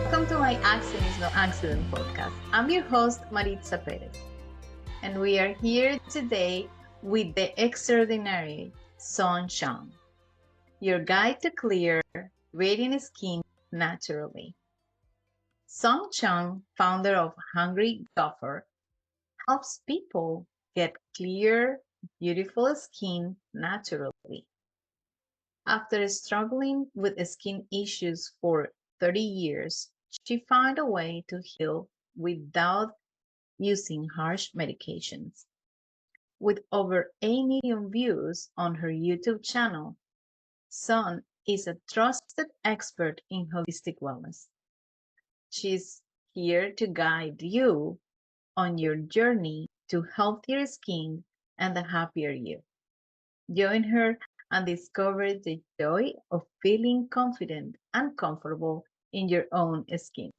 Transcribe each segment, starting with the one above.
Welcome to my Accident is No Accident podcast. I'm your host, Maritza, and we are here today with the extraordinary Chung, your guide to clear, radiant skin naturally. Chung, founder of Hungry Gopher, helps people get clear, beautiful skin naturally. After struggling with skin issues for 30 years, she found a way to heal without using harsh medications. With over 8 million views on her YouTube channel, Sun is a trusted expert in holistic wellness. She's here to guide you on your journey to healthier skin and a happier you. Join her and discover the joy of feeling confident and comfortable in your own skin.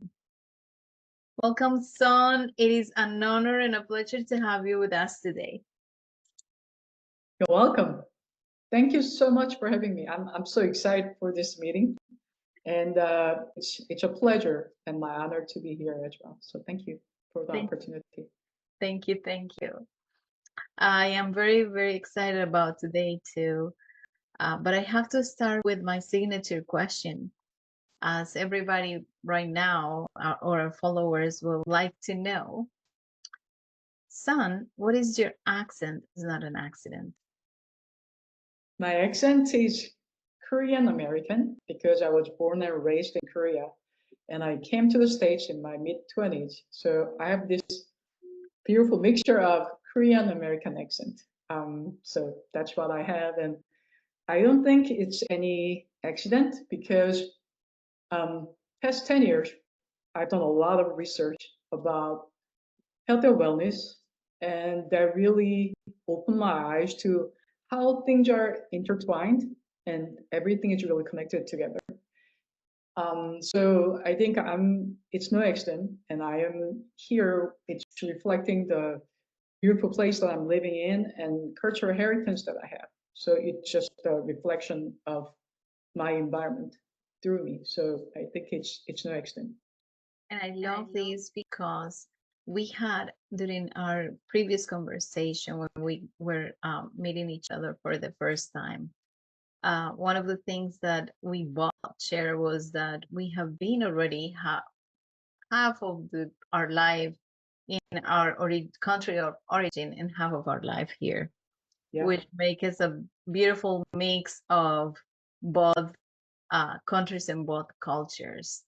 Welcome, Son. It is an honor and a pleasure to have you with us today. You're welcome. Thank you so much for having me. I'm so excited for this meeting, and it's a pleasure and my honor to be here as well. So thank you for the opportunity. Thank you. Thank you. I am very, very excited about today too. But I have to start with my signature question, as everybody right now or our followers will like to know. Son, what is your accent? It's not an accident. My accent is Korean American because I was born and raised in Korea, and I came to the States in my mid-20s. So I have this beautiful mixture of Korean American accent. So that's what I have, and I don't think it's any accident because past 10 years, I've done a lot of research about health and wellness, and that really opened my eyes to how things are intertwined and everything is really connected together. So I think it's no accident, and I am here. It's reflecting the beautiful place that I'm living in and cultural heritage that I have. So it's just a reflection of my environment through me. So I think it's no accident. And I love this because we had during our previous conversation when we were meeting each other for the first time, one of the things that we both shared was that we have been already half of our life in our country of origin and half of our life here, which makes us a beautiful mix of both countries and both cultures.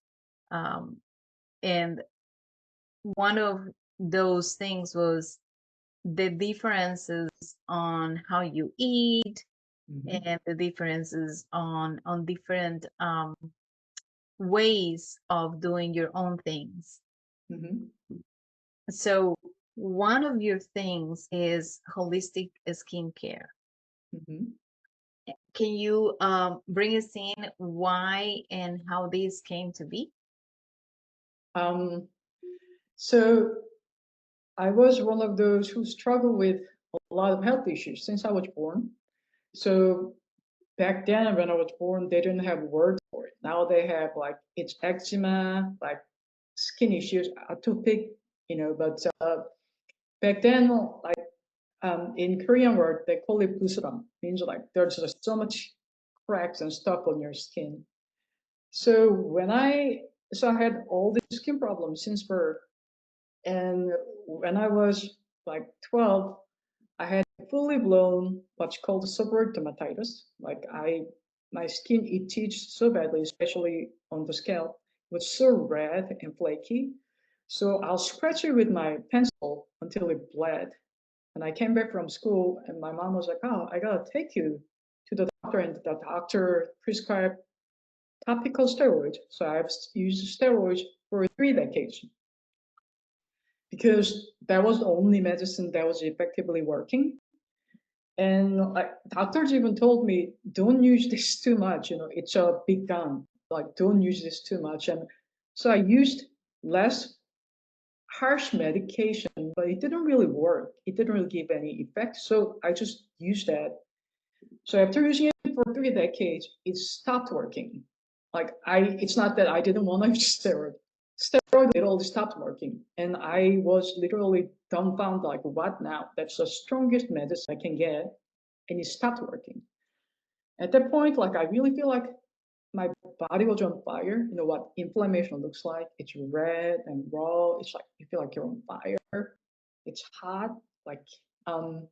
And one of those things was the differences on how you eat and the differences on different ways of doing your own things. So one of your things is holistic skincare. Can you bring us in why and how this came to be? So I was one of those who struggled with a lot of health issues since I was born. So back then, when I was born, they didn't have words for it. Now they have like it's eczema, like skin issues, atopic, But back then, like in Korean word, they call it busuram, means like there's just so much cracks and stuff on your skin. So I had all these skin problems since birth, and when I was like 12, I had fully blown what's called seborrheic dermatitis. My skin itched so badly, especially on the scalp, it was so red and flaky. So I'll scratch it with my pencil until it bled. And I came back from school, and my mom was like, "Oh, I gotta take you to the doctor," and the doctor prescribed topical steroids. So I've used steroids for 3 decades because that was the only medicine that was effectively working. And like doctors even told me, don't use this too much. It's a big gun. Like, don't use this too much. And so I used less harsh medication, but it didn't really work. It didn't really give any effect. So I just used that. So after using it for 3 decades, it stopped working. It's not that I didn't want to use steroid. steroid literally stopped working. And I was literally dumbfounded, like, what now? That's the strongest medicine I can get, and it stopped working. At that point, like, I really feel like my body was on fire. You know what inflammation looks like? It's red and raw. It's like you feel like you're on fire. It's hot. Like, um,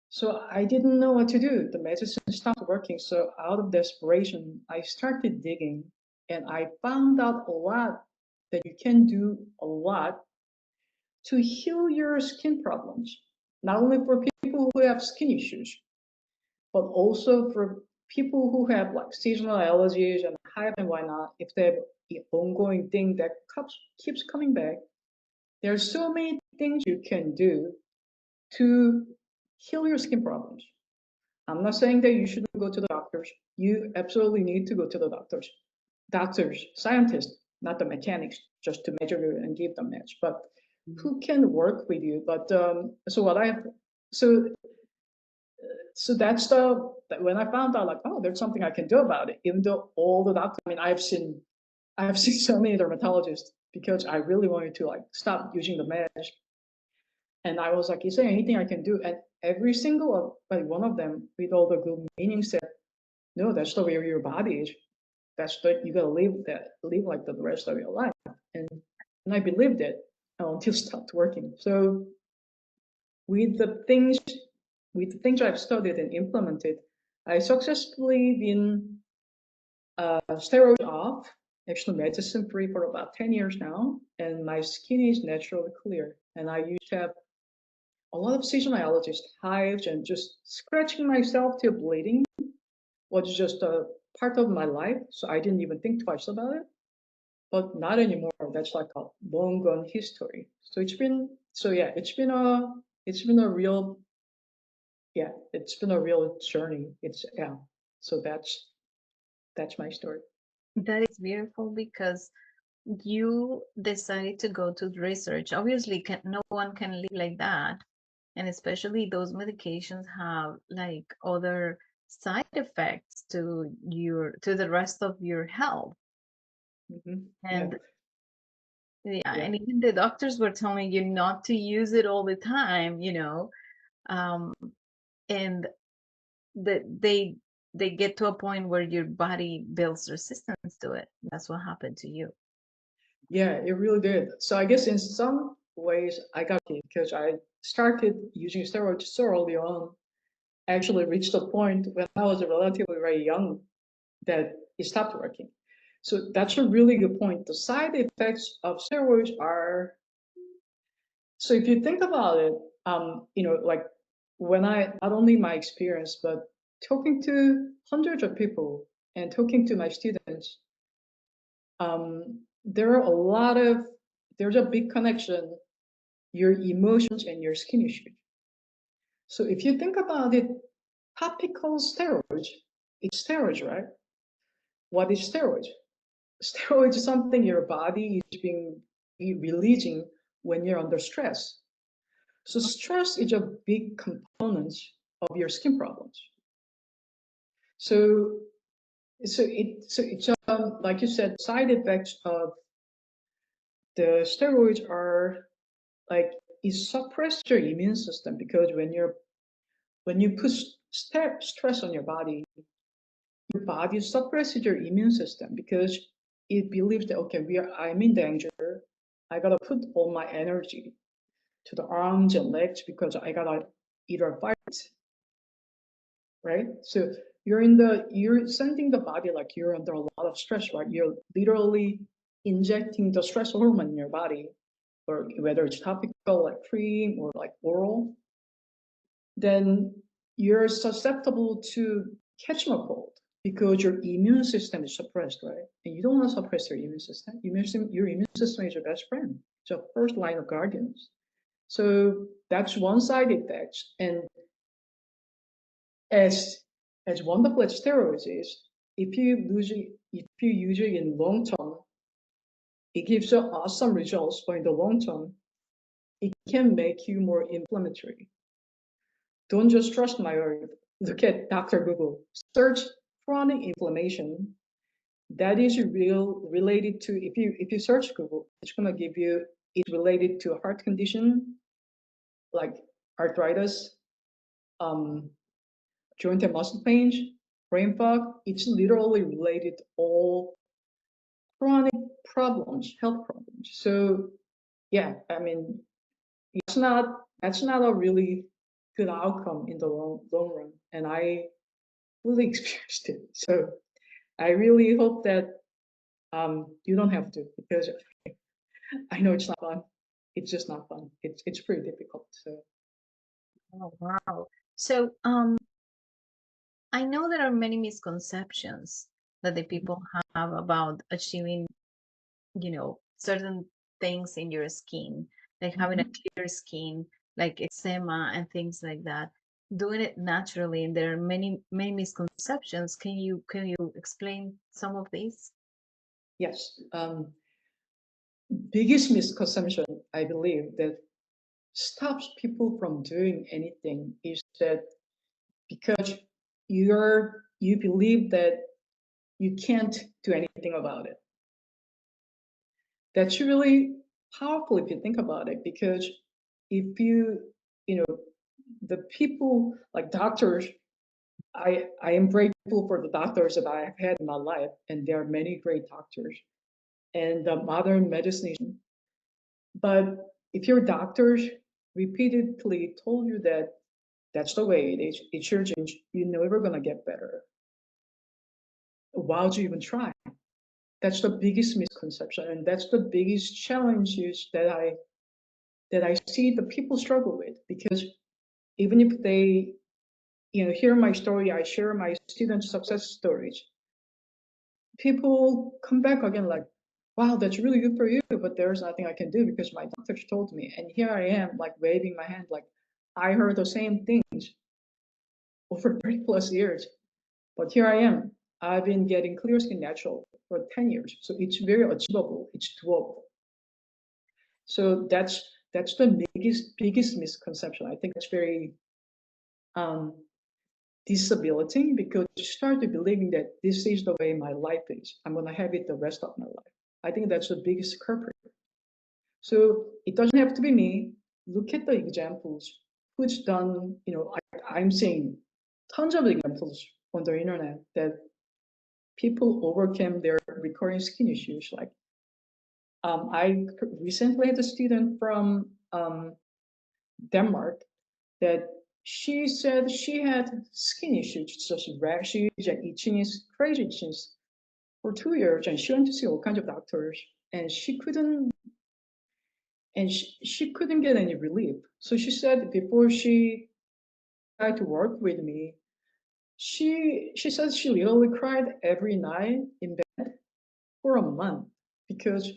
so I didn't know what to do. The medicine stopped working. So out of desperation, I started digging, and I found out a lot that you can do a lot to heal your skin problems. Not only for people who have skin issues, but also for people who have like seasonal allergies and hives and whatnot. If they have an ongoing thing that keeps coming back, there's so many things you can do to heal your skin problems. I'm not saying that you shouldn't go to the doctors. You absolutely need to go to the doctors. Doctors, scientists, not the mechanics, just to measure you and give them meds, but who can work with you. But so what I have, so so that's the when I found out like, oh, there's something I can do about it. Even though all the doctors, I mean, I've seen so many dermatologists because I really wanted to like stop using the meds, and I was like, is there anything I can do? And every single like one of them with all the good meaning said, no, that's the way your body is. That's the you gotta live like the rest of your life. And and I believed it until it stopped working. So with the things with the things I've studied and implemented, I successfully been steroid off, actually medicine free for about 10 years now, and my skin is naturally clear. And I used to have a lot of seasonal allergies, hives, and just scratching myself till bleeding was just a part of my life. So I didn't even think twice about it. But not anymore. That's like a long gone history. So yeah, it's been a real yeah, it's been a real journey. It's yeah. So that's my story. That is beautiful because you decided to go to research. Obviously, no one can live like that. And especially those medications have like other side effects to the rest of your health. Yeah, And yeah, yeah, and even the doctors were telling you not to use it all the time, um, and that they get to a point where your body builds resistance to it. That's what happened to you. yeah. It really did. So I guess in some ways I got lucky because I started using steroids so early on. I actually reached a point when I was relatively very young that it stopped working. So that's a really good point. The side effects of steroids are so if you think about it, like when I not only my experience, but talking to hundreds of people and talking to my students, there are a lot of there's a big connection, your emotions and your skin issues. So if you think about it, topical steroids, it's steroids, right? What is steroids? Steroids is something your body is being releasing when you're under stress. So stress is a big component of your skin problems. So it's like you said, side effects of the steroids are like it suppress your immune system because when you put stress on your body suppresses your immune system because it believes that okay, I'm in danger. I gotta put all my energy to the arms and legs because I gotta either fight, right? So you're sending the body like you're under a lot of stress, right? You're literally injecting the stress hormone in your body, or whether it's topical like cream or like oral, then you're susceptible to catching a cold because your immune system is suppressed, right? And you don't want to suppress your immune system. Your immune system is your best friend. It's your first line of guardians. So that's one side effect. And as as wonderful as steroids is, if you use it in long term, it gives you awesome results. But in the long term, it can make you more inflammatory. Don't just trust my word. Look at Dr. Google. Search chronic inflammation, that is related to, if you search Google, it's gonna give you, it's related to a heart condition like arthritis, um, joint and muscle pains, brain fog. It's literally related to all chronic problems, health problems. So yeah, I mean, that's not a really good outcome in the long run, and I fully experienced it. So I really hope that you don't have to, because I know it's not fun. It's just not fun. It's pretty difficult. So Oh, wow. So, I know there are many misconceptions that the people have about achieving, certain things in your skin, like having a mhm. clear skin, like eczema and things like that. Doing it naturally, and there are many misconceptions. Can you explain some of these? Yes, biggest misconception I believe that stops people from doing anything is that because you believe that you can't do anything about it. That's really powerful if you think about it, because if you know, the people like doctors, I am grateful for the doctors that I have had in my life, and there are many great doctors, and the modern medicine. But if your doctors repeatedly told you that that's the way it is, it's your genes, you're never gonna get better. Why would you even try? That's the biggest misconception, and that's the biggest challenges that I see the people struggle with. Because even if they, hear my story, I share my student success stories, people come back again like, wow, that's really good for you, but there's nothing I can do because my doctor told me. And here I am, like waving my hand, like I heard the same things over 30 plus years, but here I am. I've been getting clear skin natural for 10 years. So it's very achievable, it's doable. So that's the biggest misconception. I think it's very um, disability, because you start to believing that this is the way my life is. I'm gonna have it the rest of my life. I think that's the biggest culprit. So it doesn't have to be me. Look at the examples. Who's done, I'm seeing tons of examples on the internet that people overcame their recurring skin issues. Like I recently had a student from Denmark that she said she had skin issues, such as rashes and itchiness, crazy itchiness, for 2 years, and she went to see all kinds of doctors, and she couldn't get any relief. So she said before she tried to work with me, she said she literally cried every night in bed for a month, because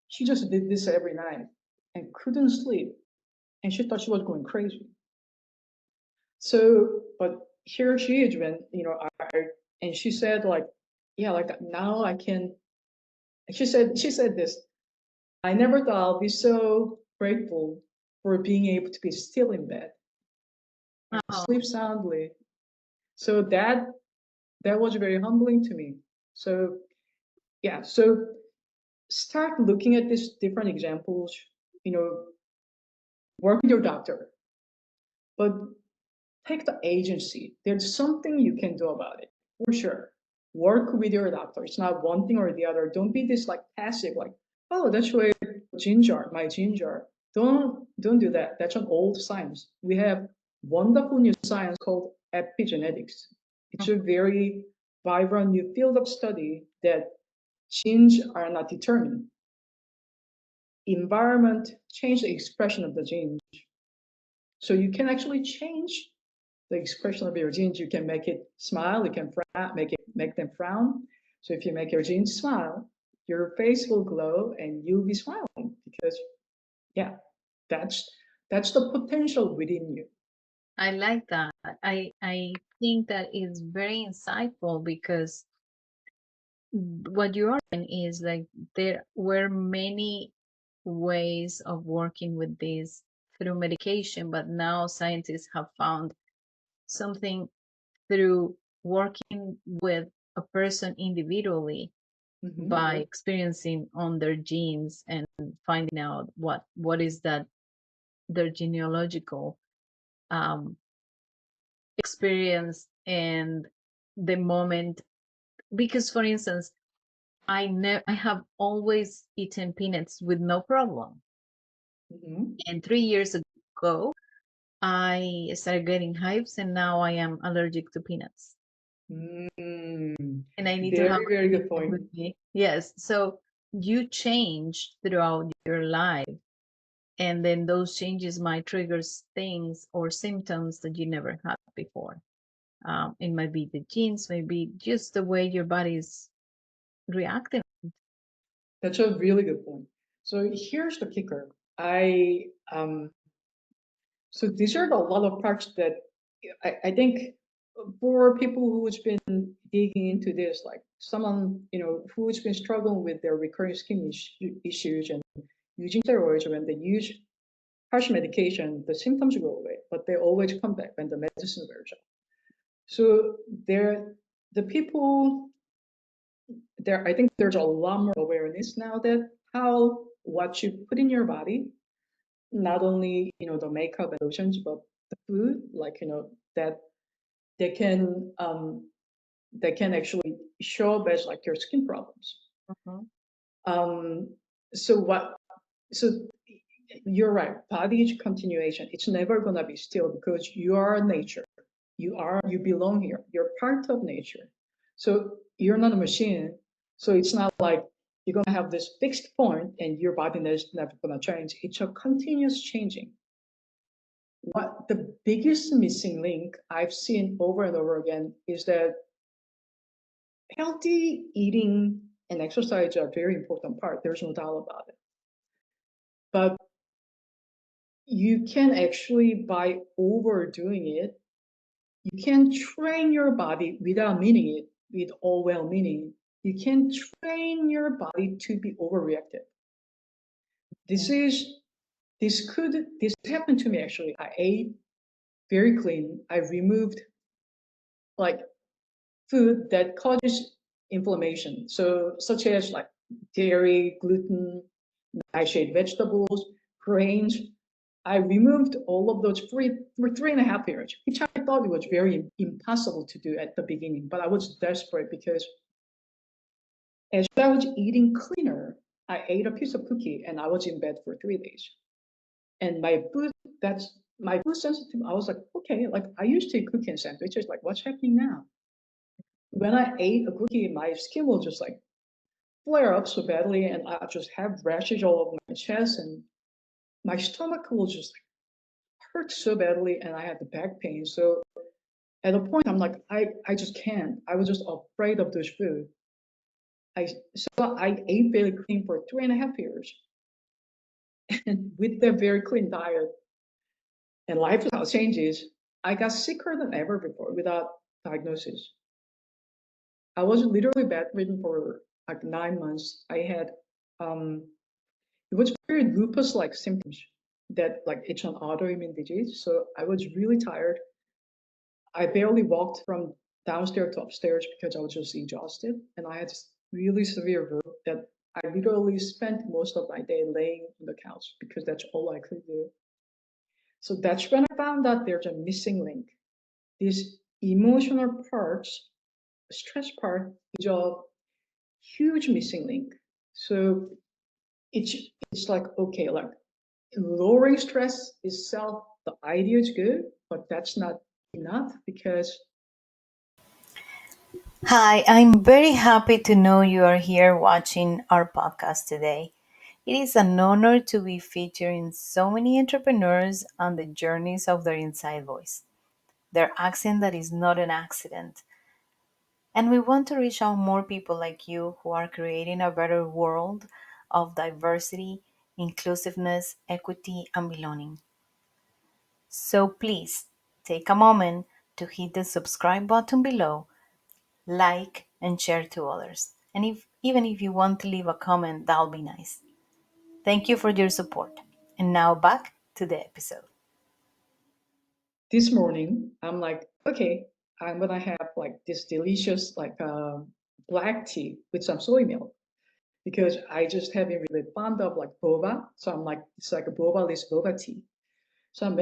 she just did this every night and couldn't sleep, and she thought she was going crazy. So, but here she is when, and she said like, yeah, like now I can. She said this. I never thought I'll be so grateful for being able to be still in bed and Oh, sleep soundly. So that was very humbling to me. So yeah, so start looking at these different examples. You know, work with your doctor, but take the agency. There's something you can do about it for sure. Work with your doctor. It's not one thing or the other. Don't be this like passive, like, oh, that's where my ginger. Don't do that. That's an old science. We have wonderful new science called epigenetics. It's a very vibrant new field of study that genes are not determined. Environment change the expression of the genes. So you can actually change the expression of your genes. You can make it smile, you can make them frown. So if you make your genes smile, your face will glow and you'll be smiling, because yeah, that's that's the potential within you. I like that. I think that is very insightful because what you are saying is like there were many ways of working with this through medication, but now scientists have found something through working with a person individually by Yeah. experiencing on their genes and finding out what is that their genealogical um, experience and the moment. Because for instance, I have always eaten peanuts with no problem, Hmm. and 3 years ago I started getting hives, and now I am allergic to peanuts, Mm, and I need to have very, a very good clinician point. with me. Yes, so you change throughout your life, and then those changes might trigger things or symptoms that you never had before. It might be the genes, maybe just the way your body is reacting. That's a really good point. So here's the kicker. I So these are a lot of parts that I think for people who's been digging into this, like someone who's been struggling with their recurring skin issues and using steroids, when they use harsh medication, the symptoms go away, but they always come back when the medicine wears off. So there, the people there, I think there's a lot more awareness now that how what you put in your body, not only the makeup and lotions, but the food, like that they can um, they can actually show up as like your skin problems. Mhm. Um, so what? So you're right. Body is continuation. It's never gonna be still because you are nature. You belong here. You're part of nature. So you're not a machine. So it's not like you're gonna have this fixed point and your body is never gonna change. It's a continuous changing. What the biggest missing link I've seen over and over again is that healthy eating and exercise are a very important part. There's no doubt about it. But you can actually, by overdoing it, you can train your body without meaning it, with all well meaning. You can train your body to be overreactive. This Mhm. is this happened to me actually. I ate very clean. I removed like food that causes inflammation. So such as like dairy, gluten, nightshade vegetables, grains. I removed all of those for 3.5 years, which I thought it was very impossible to do at the beginning. But I was desperate because as I was eating cleaner, I ate a piece of cookie and I was in bed for 3 days. And that's my food sensitive. I was like, okay, like I used to eat cookie and sandwiches. Like, what's happening now? When I ate a cookie, my skin will just like flare up so badly, and I just have rashes all over my chest, and my stomach will just hurt so badly, and I had the back pain. So at a point, I'm like, I just can't. I was just afraid of this food. I ate very clean for 3.5 years, and with that very clean diet and lifestyle changes, I got sicker than ever before without diagnosis. I was literally bedridden for like 9 months. I had um, it was very lupus-like symptoms that like it's an autoimmune disease. So I was really tired. I barely walked from downstairs to upstairs because I was just exhausted, and I had this really severe vertigo that I literally spent most of my day laying on the couch because that's all I could do. So that's when I found out there's a missing link. This emotional part, stress part, is a huge missing link. So it's it's like okay, like lowering stress itself, the idea is good, but that's not enough because Hi, I'm very happy to know you are here watching our podcast today. It is an honor to be featuring so many entrepreneurs on the journeys of their inside voice, their accent that is not an accident. And we want to reach out more people like you who are creating a better world of diversity, inclusiveness, equity, and belonging. So please take a moment to hit the subscribe button below, like, and share to others. And even if you want to leave a comment, that'll be nice. Thank you for your support. And now back to the episode. this morning I'm like, okay, I'm gonna have like this delicious like black tea with some soy milk because I just have been really fond of like boba. So I'm like, it's like a boba-less boba tea. So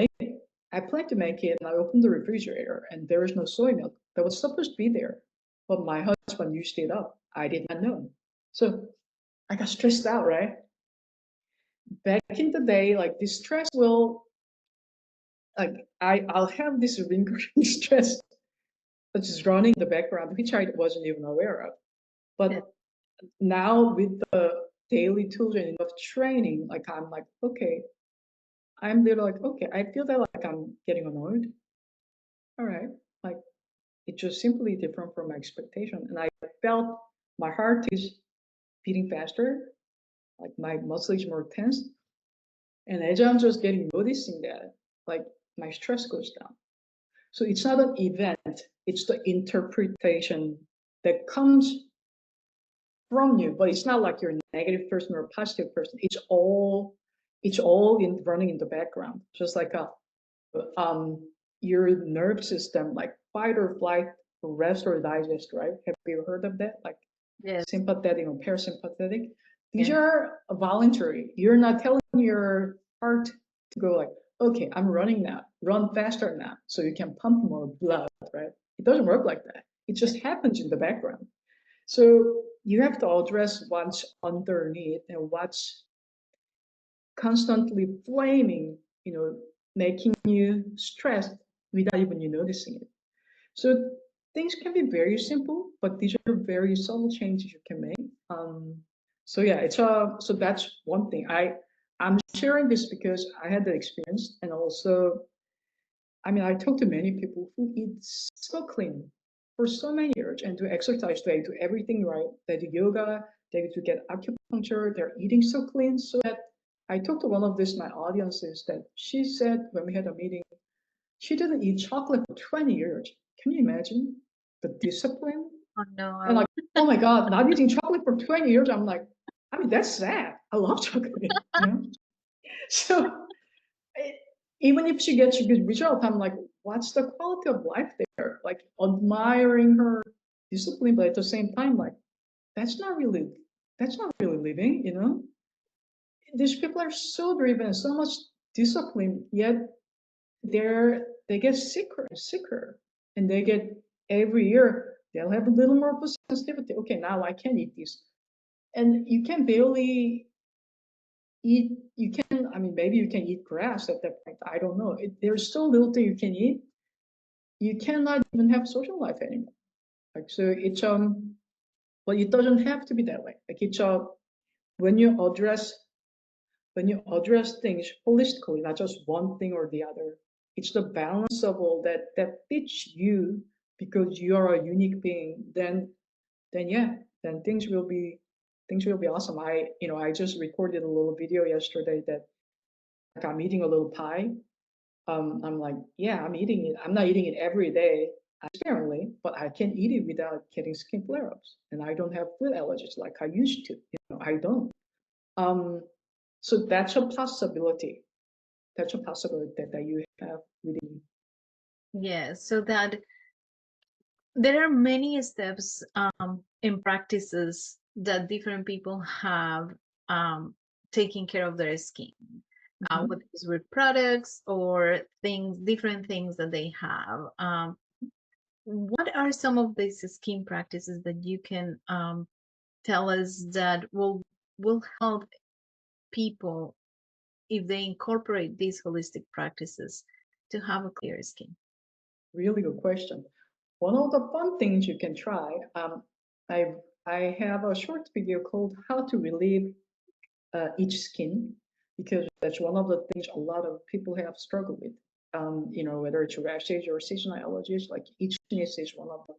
I plan to make it and I opened the refrigerator and there is no soy milk that was supposed to be there. But my husband used it up. I did not know. So I got stressed out, right? Back in the day, like this stress will like I'll have this lingering stress that's just running in the background, which I wasn't even aware of. Yeah. But now with the daily tools and enough training, like I'm like, okay, I'm there like, okay, I feel that like I'm getting annoyed. All right. Like it's just simply different from my expectation. And I felt my heart is beating faster, like my muscles more tense. And as I'm just getting noticing that, like my stress goes down. So it's not an event, it's the interpretation that comes from you, but it's not like you're a negative person or a positive person. It's all in running in the background, just like a um your nerve system, like fight or flight, rest or digest, right? Have you heard of that? Like Yes. sympathetic or parasympathetic. These Yeah. are voluntary. You're not telling your heart to go like, okay, I'm running now, run faster now, so you can pump more blood, right? It doesn't work like that. It just happens in the background. So you have to address what's underneath and what's constantly flaming, making you stressed without even you noticing it. So things can be very simple, but these are very subtle changes you can make. So yeah, so that's one thing. I'm sharing this because I had that experience, and also, I mean, I talk to many people who eat so clean for so many years and do exercise. They do everything right. They do yoga. They do get acupuncture. They're eating so clean. So that I talked to one of this my audiences that she said when we had a meeting, she didn't eat chocolate for 20 years. Can you imagine the discipline? Oh no, I And will. like, oh my God, not eating chocolate for 20 years. I'm like, I mean, that's sad. I love chocolate. So eh, even if she gets a good result, I'm like, what's the quality of life there? Like admiring her discipline, but at the same time, like, that's not really, that's not really living. These people are so driven, so much discipline, yet they get sicker and sicker, and they get every year they'll have a little more sensitivity. Okay, now I can eat this, and you can barely eat. You can, I mean, maybe you can eat grass at that point. I don't know. There's so little thing you can eat. You cannot even have social life anymore. Like so, but it doesn't have to be that way. Like when you address when you address things holistically, not just one thing or the other, it's the balance of all that fits you because you are a unique being. Then yeah, then things will be awesome. I just recorded a little video yesterday that like I'm eating a little pie. I'm like, yeah, I'm eating it. I'm not eating it every day, sparingly, but I can eat it without getting skin flare-ups, and I don't have food allergies like I used to. I don't. Um, so that's a possibility. That's a possibility that you have within. Yes, so that there are many steps in practices that different people have taking care of their skin, Mhm. whether it's with products or different things that they have. What are some of these skin practices that you can tell us that will help people if they incorporate these holistic practices to have a clear skin? Really good question. One of the fun things you can try, I I have a short video called "How to Relieve Itch Skin," because that's one of the things a lot of people have struggled with. Whether it's rashes or seasonal allergies, like itchiness is one of them.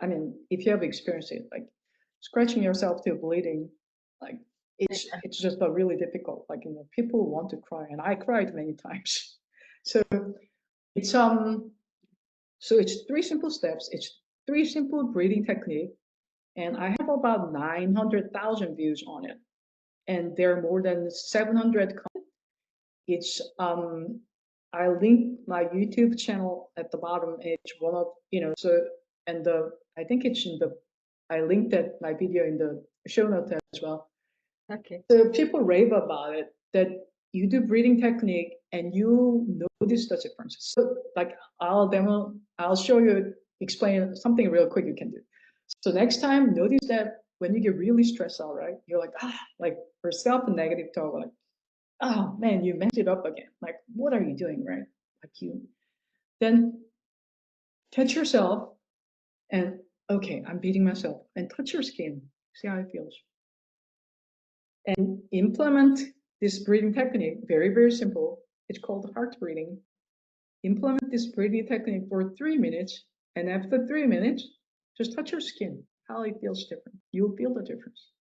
I mean, if you have experienced it, like scratching yourself till bleeding, like it's just really difficult. Like people want to cry, and I cried many times. So it's it's three simple steps. It's three simple breathing technique, and I have about 900,000 views on it, and there are more than 700. It's I link my YouTube channel at the bottom. It's one of so and the I think it's in the I linked that my video in the show notes as well. Okay. So people rave about it, that you do breathing technique and you notice the differences. So like I'll show you, explain something real quick you can do. So next time, notice that when you get really stressed out, right? You're like, like for self-negative talk, like, oh man, you messed it up again. Like, what are you doing, right? Like then touch yourself and, okay, I'm beating myself, and touch your skin, see how it feels. And implement this breathing technique, very, very simple. It's called heart breathing. Implement this breathing technique for 3 minutes, and after 3 minutes, just touch your skin, how it feels different. You'll feel the difference.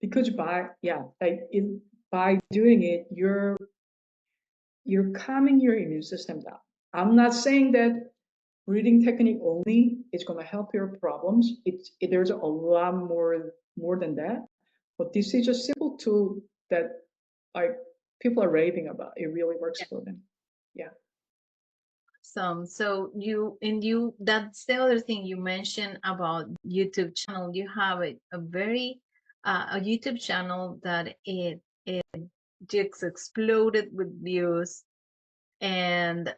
Because by doing it, you're calming your immune system down. I'm not saying that breathing technique only is going to help your problems. There's a lot more than that. But this is a simple tool that like people are raving about. It really works for them. Yeah. So that's the other thing you mentioned about YouTube channel. You have a very a YouTube channel that it just exploded with views, and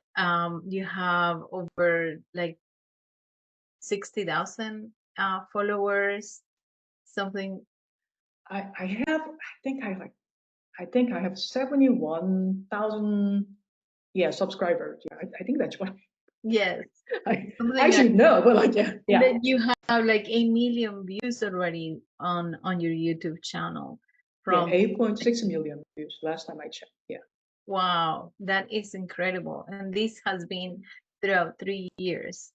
you have over like 60,000 followers, something. I think I have 71,000 subscribers. Yeah, I think that's what Yes, I something like. should know, but like And then you have like 8 million views already on your YouTube channel yeah, from. 8.6 million views last time I checked. Yeah. Wow, that is incredible. And this has been throughout 3 years.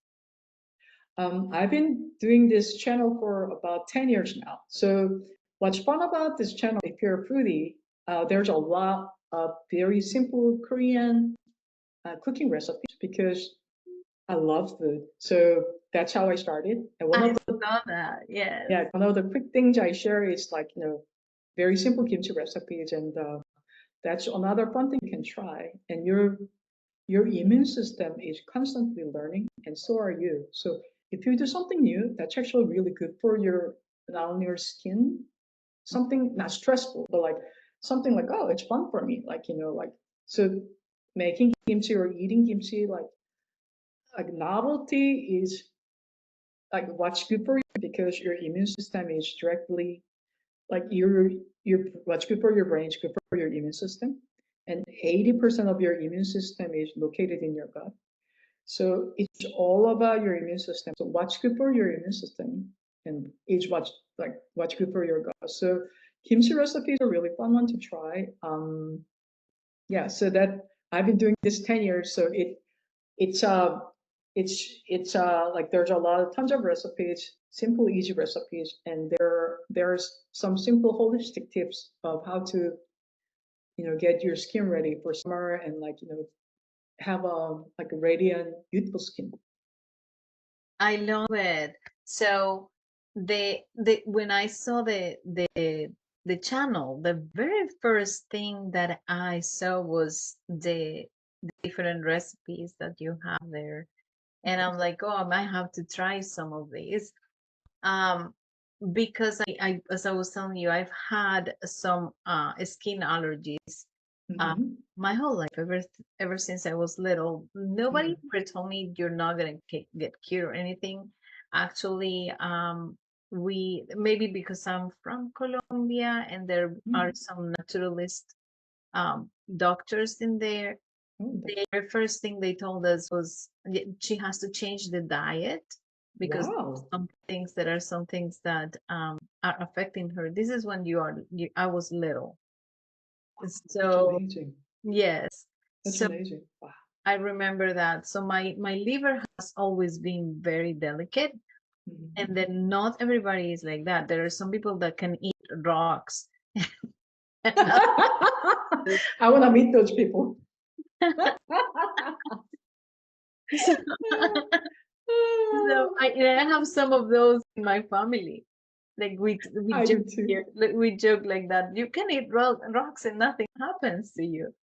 I've been doing this channel for about 10 years now. So what's fun about this channel, if you're a foodie, there's a lot of very simple Korean cooking recipes because I love food. So that's how I started. And I saw that, yes. one of the quick things I share is like, very simple kimchi recipes. And that's another fun thing you can try. And your immune system is constantly learning, and so are you. So if you do something new, that's actually really good for your not only your skin, something not stressful, but like something like, oh, it's fun for me. Like, like so making kimchi or eating kimchi, like novelty is like what's good for you because your immune system is directly like your what's good for your brain is good for your immune system. And 80% of your immune system is located in your gut. So it's all about your immune system. So what's good for your immune system and is what's good for your gut. So kimchi recipes are really fun one to try. Yeah, so that I've been doing this 10 years. So it's like there's a lot of tons of recipes, simple, easy recipes, and there's some simple holistic tips of how to get your skin ready for summer and like have a radiant, beautiful skin. I love it. So the when I saw the channel, the very first thing that I saw was the different recipes that you have there. And I'm like, oh, I might have to try some of these. Um, because as I was telling you, I've had some skin allergies my whole life, ever since I was little. Nobody ever told me you're not gonna get cured or anything. Actually, we maybe because I'm from Colombia and there are some naturalist doctors in there. The very first thing they told us was she has to change the diet because Wow. there are some things that are affecting her. This is when I was little. That's So amazing. yes. That's So amazing. Wow. I remember that. So my liver has always been very delicate, and then not everybody is like that. There are some people that can eat rocks. I want to meet those people. So, so I have some of those in my family. Like we I do joke too. here, like we joke like that. You can eat rocks and nothing happens to you.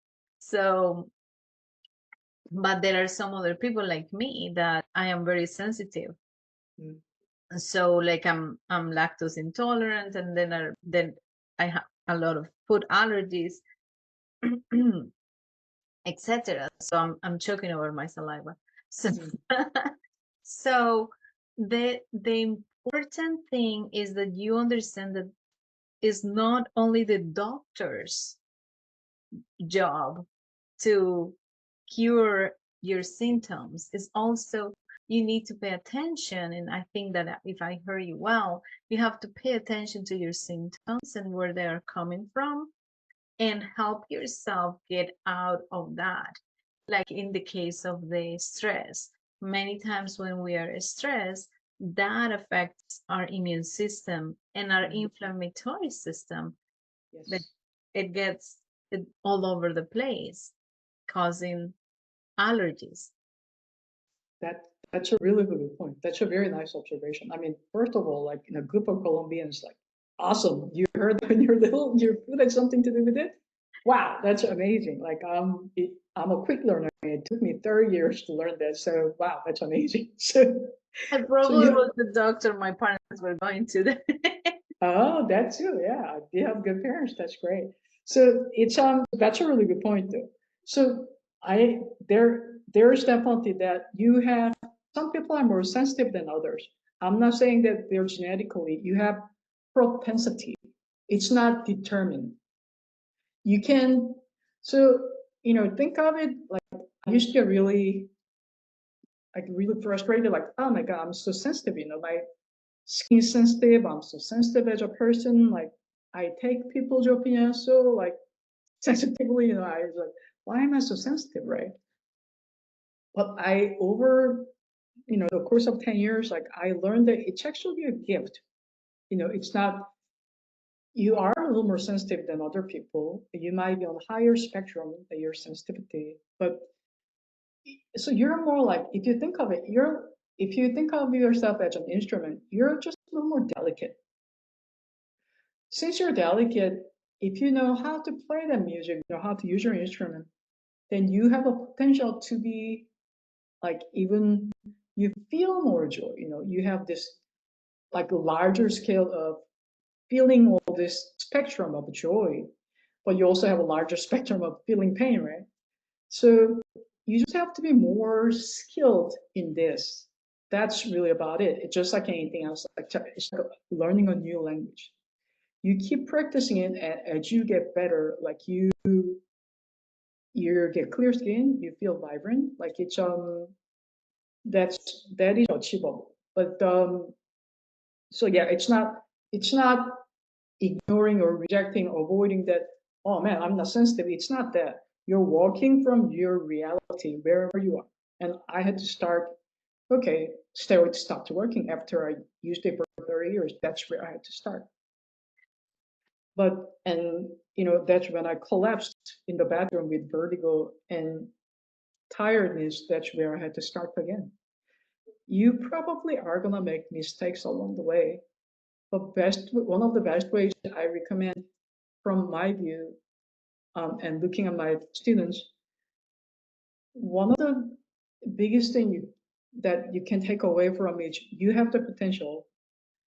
So, but there are some other people like me that I am very sensitive. So like I'm lactose intolerant, and then I have a lot of food allergies, etc. So I'm choking over my saliva. So so the important thing is that you understand that it's not only the doctor's job to cure your symptoms, it's also you need to pay attention. And I think that if I heard you well, you have to pay attention to your symptoms and where they are coming from, and help yourself get out of that. Like in the case of the stress, many times when we are stressed, that affects our immune system and our Mhm. inflammatory system. That Yes, it gets it all over the place, causing allergies. that that's a really good point. That's a very nice observation. I mean, first of all, like in a group of Colombians, like awesome. You heard when you're little, your food had something to do with it. Wow, that's amazing. Like I'm a quick learner. It took me 30 years to learn that. So wow, that's amazing. I So probably you was the doctor my parents were going to. oh, that too. Yeah, you have good parents. That's great. So it's that's a really good point though. So I there's definitely that you have some people are more sensitive than others. I'm not saying that they're genetically. You have propensity. It's not determined. You can so think of it like I used to get really frustrated. Like oh my god, I'm so sensitive. My skin sensitive. I'm so sensitive as a person. Like I take people's opinions so like sensitively. I was like, why am I so sensitive, right? But I over the course of 10 years, like I learned that it's actually a gift. It's not. You are a little more sensitive than other people. You might be on a higher spectrum than your sensitivity, but so you're more like if you think of it, if you think of yourself as an instrument, you're just a little more delicate. Since you're delicate, if you know how to play the music, know how to use your instrument, then you have a potential to be like even you feel more joy. You have this like a larger scale of feeling all this spectrum of joy, but you also have a larger spectrum of feeling pain, right? So you just have to be more skilled in this. That's really about it. It's just like anything else. It's like learning a new language. You keep practicing it as you get better. Like you get clear skin, you feel vibrant. Like that is achievable. But so yeah, it's not ignoring or rejecting, avoiding that. Oh man, I'm not sensitive. It's not that. You're walking from your reality wherever you are. And I had to start. Okay, steroids stopped working after I used it for 30 years. That's where I had to start. And that's when I collapsed in the bathroom with vertigo and tiredness. That's where I had to start again. You probably are gonna make mistakes along the way, but one of the best ways I recommend from my view, and looking at my students, one of the biggest thing that you can take away from it, you have the potential,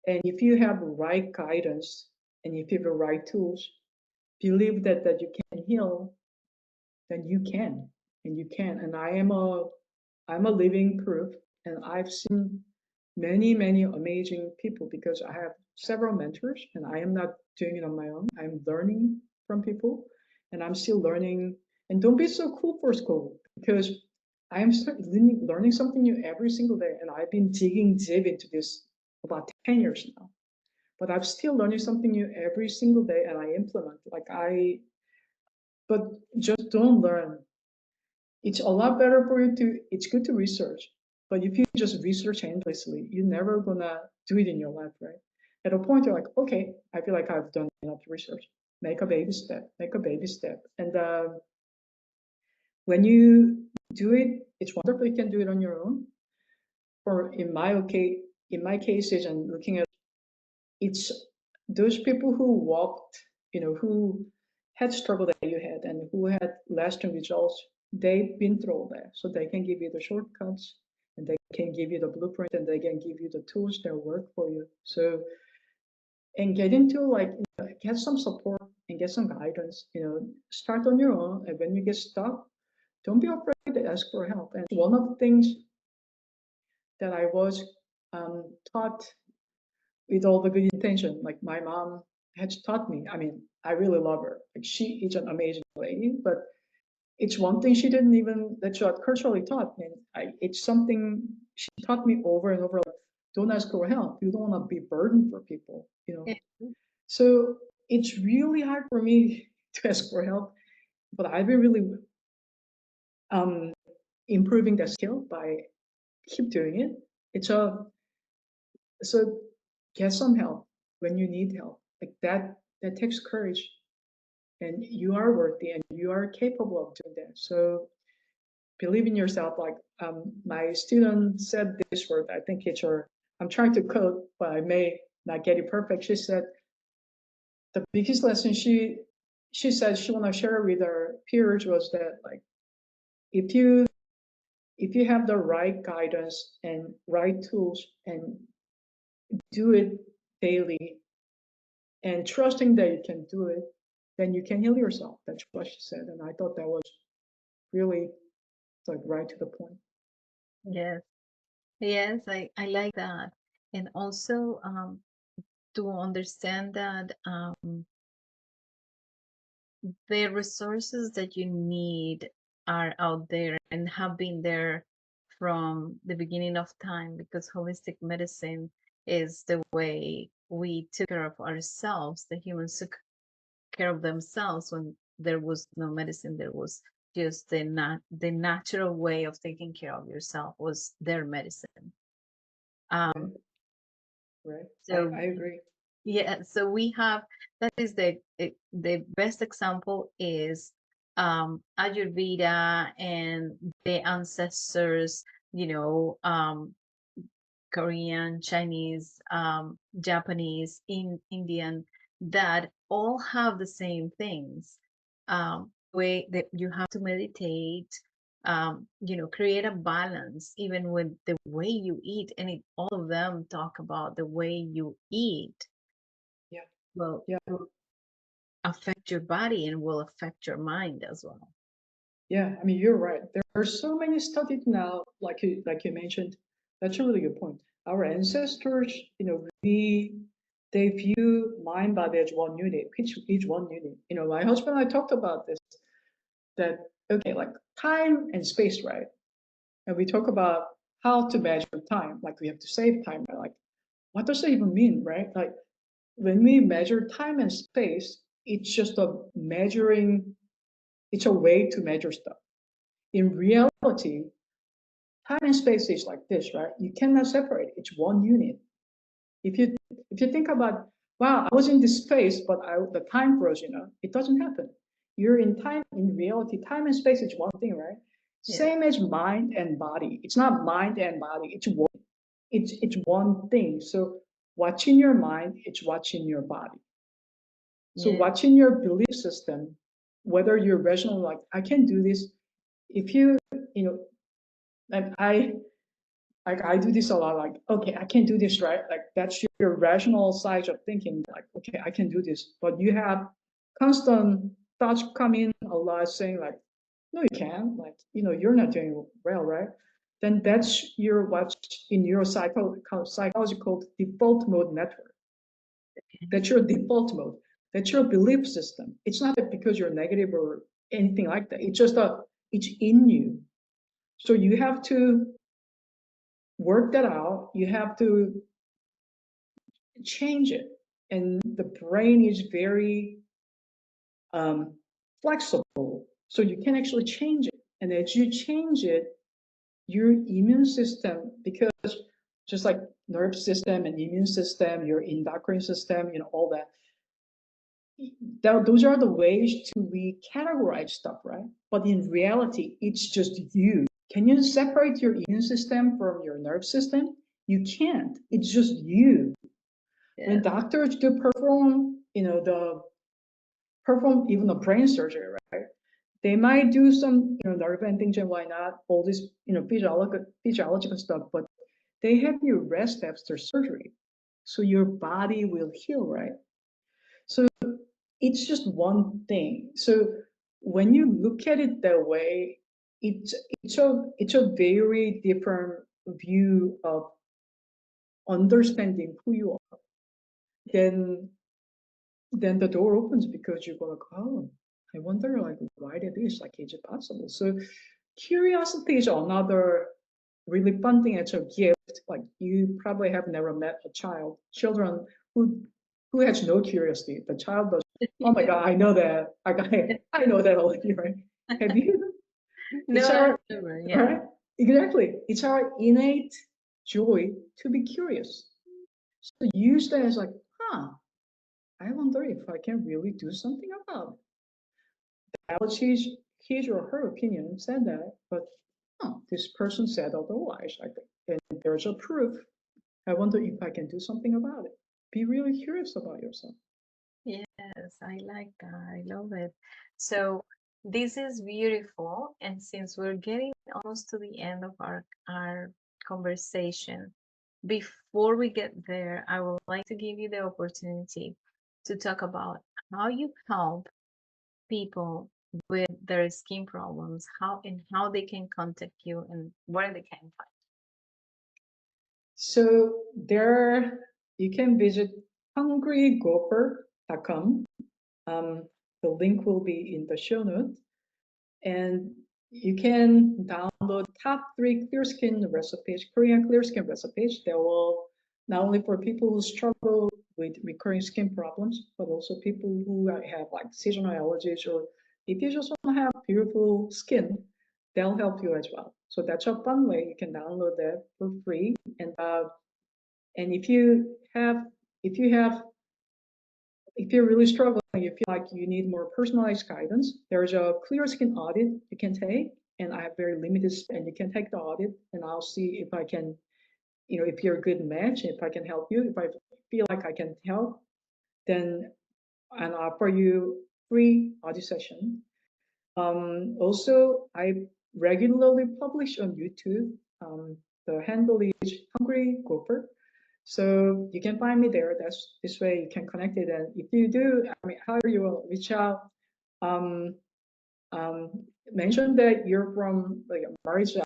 and if you have the right guidance and if you have the right tools, believe that you can heal, then you can, and you can. And I'm a living proof, and I've seen many, many amazing people because I have several mentors, and I am not doing it on my own. I'm learning from people, and I'm still learning. And don't be so cool for school because I am learning something new every single day, and I've been digging deep into this about 10 years now. But I'm still learning something new every single day, and I implement. But just don't learn. It's a lot better for you to, it's good to research, but if you just research endlessly, you're never gonna do it in your life, right? At a point, you're like, okay, I feel like I've done enough research. Make a baby step, make a baby step. And when you do it, it's wonderful. You can do it on your own. Or in my cases, and looking at it's those people who walked, who had struggle that you had and who had lasting results, they've been through that. So they can give you the shortcuts and they can give you the blueprint, and they can give you the tools that work for you. So, and get into like, get some support and get some guidance, start on your own. And when you get stuck, don't be afraid to ask for help. And one of the things that I was taught with all the good intention, like my mom had taught me. I mean, I really love her. Like, she is an amazing lady, but it's one thing she didn't even, that she had culturally taught. And it's something she taught me over and over, like, don't ask for help. You don't want to be burdened for people. Yeah. So it's really hard for me to ask for help, but I've been really um, improving that skill by keep doing it. It's a So get some help when you need help. Like that, that takes courage, and you are worthy and you are capable of doing that. So believe in yourself. Like my student said this word, I think it's her, I'm trying to quote, but I may not get it perfect. She said the biggest lesson she said she want to share with her peers was that, like, if you have the right guidance and right tools and do it daily and trusting that you can do it, then you can heal yourself. That's what she said. And I thought that was really, like, right to the point. Yes. Yes, I like that. And also to understand that the resources that you need are out there and have been there from the beginning of time, because holistic medicine is the way we took care of ourselves. The humans took care of themselves when there was no medicine. There was just the natural way of taking care of yourself was their medicine. Right. Right. So I agree. yeah, so we have, that is the best example is Ayurveda and the ancestors, Korean, Chinese, Japanese, Indian, that all have the same things. Way that you have to meditate, create a balance even with the way you eat, and all of them talk about the way you eat Yeah. will Yeah. affect your body and will affect your mind as well. Yeah. I mean, you're right. There are so many studies now, like you mentioned. That's a really good point. Our ancestors, they view mind body as one unit, each one unit. My husband and I talked about this, that, okay, like time and space, right? And we talk about how to measure time. Like, we have to save time. Right? Like, what does that even mean, right? Like, when we measure time and space, it's just it's a way to measure stuff. In reality, time and space is like this, right? You cannot separate. It's one unit. If you think about, wow, I was in this space, but the time froze, it doesn't happen. You're in time. In reality, time and space is one thing, right? Yes. Same as mind and body. It's not mind and body. It's one thing. So watching your mind, it's watching your body. So Yes. watching your belief system, whether you're rational, like, I can do this. If you know, and I do this a lot, like, okay, I can do this, right? Like, that's your rational side of thinking, like, okay, I can do this. But you have constant thoughts come in a lot saying, like, no, you can't, like, you're not doing well, right? Then that's what's in your psychological default mode network. That's your default mode. That's your belief system. It's not that because you're negative or anything like that. It's just it's in you. So you have to work that out. You have to change it. And the brain is very um, flexible. So you can actually change it. And as you change it, your immune system, because just like nerve system and immune system, your endocrine system, all that, those are the ways to recategorize stuff, right? But in reality, it's just you. Can you separate your immune system from your nerve system? You can't. It's just you. When Yes. doctors do perform, perform even the brain surgery, right? They might do some, nerve endings and why not, all this, physiological stuff, but they have you rest after surgery. So your body will heal, right? So it's just one thing. So when you look at it that way, it's it's a very different view of understanding who you are. Then then the door opens because you go like, oh, I wonder like why did this? Like, is it possible? So curiosity is another really fun thing. It's a gift. Like you probably have never met a children who has no curiosity. The child does. Oh my God, I know that. I know that already, right? Have you? It's No, I our never. Yeah. right. Exactly. It's our innate joy to be curious. So use that as like, huh, I wonder if I can really do something about it. That was his or her opinion said that, but this person said otherwise. And there's a proof. I wonder if I can do something about it. Be really curious about yourself. Yes, I like that. I love it. So this is beautiful. And since we're getting almost to the end of our conversation, before we get there, I would like to give you the opportunity to talk about how you help people with their skin problems, how they can contact you and where they can find. So there you can visit hungrygopher.com. The link will be in the show notes. And you can download top 3 clear skin recipes, Korean clear skin recipes that will not only for people who struggle with recurring skin problems, but also people who have like seasonal allergies, or if you just want to have beautiful skin, they'll help you as well. So that's a fun way. You can download that for free. And if you have if you're really struggling, you feel like you need more personalized guidance, there's a clear skin audit you can take. And I have very limited, and you can take the audit and I'll see if I can, if you're a good match, if I can help you. If I feel like I can help, then I'll offer you free audit session. Also, I regularly publish on YouTube. The handle is Hungry Gopher. So you can find me there. That's this way you can connect it. And if you do, I mean, however you will reach out, um, mention that you're from like Maritza,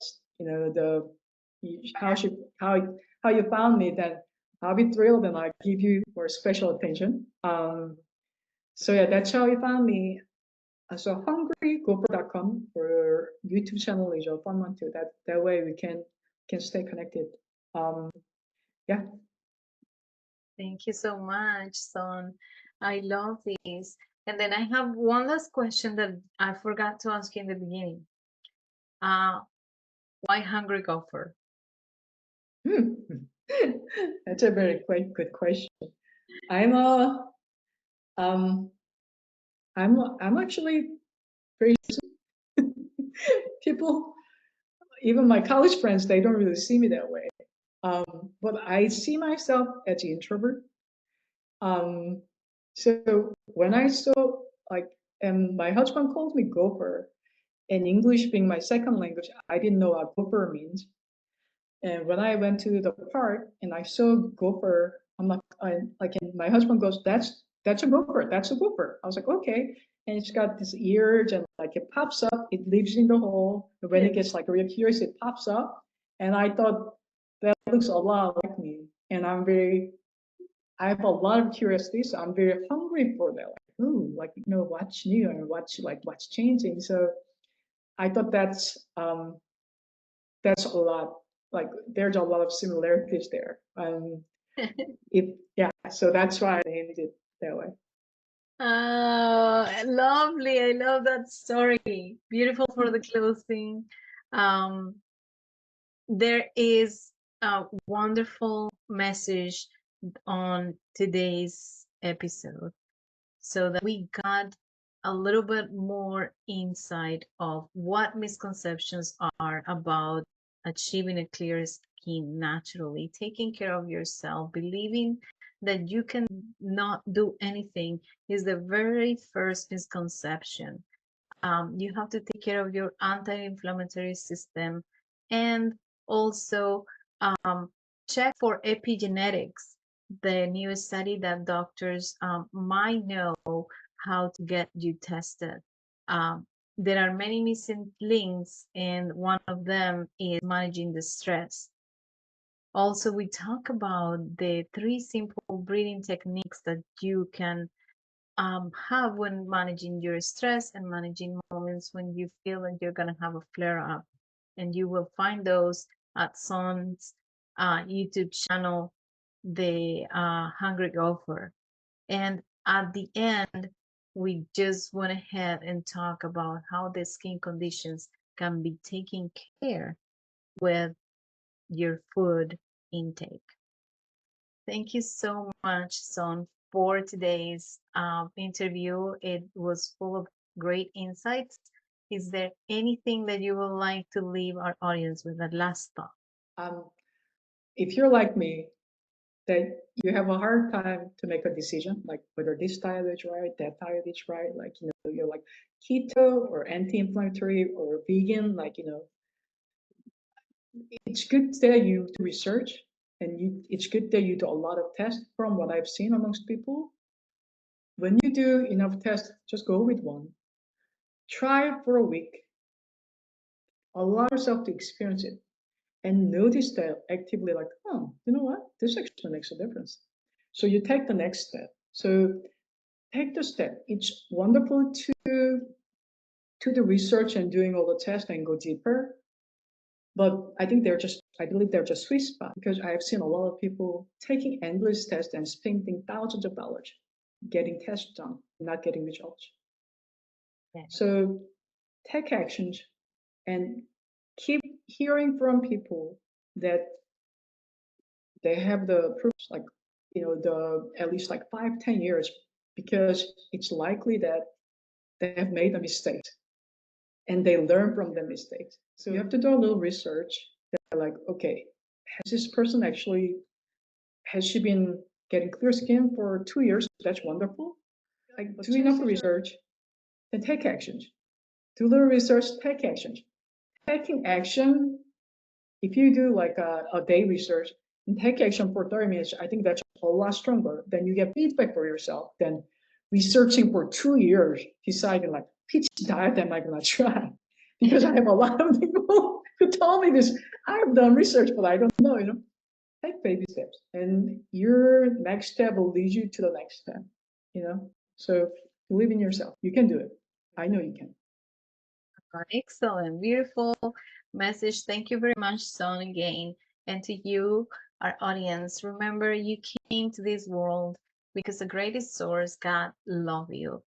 how she how you found me, then I'll be thrilled and I'll give you more special attention. So yeah, that's how you found me. So hungrygopher.com for YouTube channel is a fun one too. That way we can stay connected. Um, yeah. Thank you so much, Son. I love this. And then I have one last question that I forgot to ask you in the beginning. Why hungry gopher? Hmm. That's a very quite good question. I'm a um I'm actually very people, even my college friends, they don't really see me that way. But I see myself as an introvert. Um, so when I saw like, and my husband called me gopher, and English being my second language, I didn't know what gopher means. And when I went to the park and I saw gopher, I'm like, and my husband goes, that's a gopher, that's a gopher. I was like, okay. And it's got this ears and like it pops up, it lives in the hole. And when it gets like real curious, it pops up. And I thought that looks a lot like me. And I have a lot of curiosity, so I'm very hungry for that. Like, ooh, like what's new and what's changing. So I thought that's a lot. Like there's a lot of similarities there. If yeah, so that's why I named it that way. Lovely. I love that story. Beautiful for the closing. Um, there is a wonderful message on today's episode so that we got a little bit more insight of what misconceptions are about achieving a clear skin naturally, taking care of yourself, believing that you can not do anything is the very first misconception. You have to take care of your anti-inflammatory system, and also check for epigenetics, the new study that doctors might know how to get you tested. Um, there are many missing links, and one of them is managing the stress. Also, we talk about the 3 simple breathing techniques that you can have when managing your stress and managing moments when you feel like you're going to have a flare up. And you will find those at Son's YouTube channel, The Hungry Gopher. And at the end, we just went ahead and talk about how the skin conditions can be taken care with your food intake. Thank you so much, Son, for today's interview. It was full of great insights. Is there anything that you would like to leave our audience with, that last thought? If you're like me, that you have a hard time to make a decision, like whether this diet is right, that diet is right, like, you're like keto or anti-inflammatory or vegan, like, it's good that you do research, and it's good that you do a lot of tests. From what I've seen amongst people, when you do enough tests, just go with one. Try it for a week. Allow yourself to experience it and notice that actively, like, oh, you know what? This actually makes a difference. So you take the next step. So take the step. It's wonderful to the research and doing all the tests and go deeper. But I believe they're just sweet spot, because I have seen a lot of people taking endless tests and spending thousands of dollars getting tests done, not getting results. Yeah. So take actions and keep hearing from people that they have the proofs, like, the at least like 5-10 years, because it's likely that they have made a mistake and they learn from the mistakes. So you have to do a little research. They're like, okay, has this person actually, has she been getting clear skin for 2 years? That's wonderful. Like, do enough research, then take actions. Do a little research, take actions. Taking action, if you do like a day research and take action for 30 minutes, I think that's a lot stronger. Then you get feedback for yourself than researching for 2 years, deciding like, which diet am I gonna try? Because I have a lot of people who told me this. I've done research, but I don't know, take baby steps, and your next step will lead you to the next step, So believe in yourself. You can do it. I know you can. Excellent, beautiful message. Thank you very much, Son, again. And to you, our audience, remember, you came to this world because the greatest source, God, love you,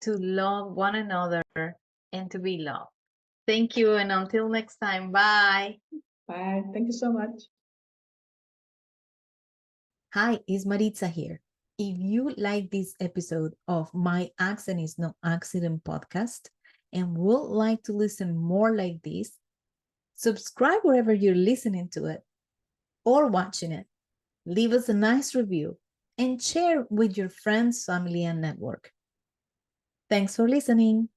to love one another and to be loved. Thank you, and until next time, bye. Bye. Thank you so much. Hi, it's Maritza here. If you like this episode of My Accent is No Accident podcast and would like to listen more like this, subscribe wherever you're listening to it or watching it. Leave us a nice review and share with your friends, family, and network. Thanks for listening.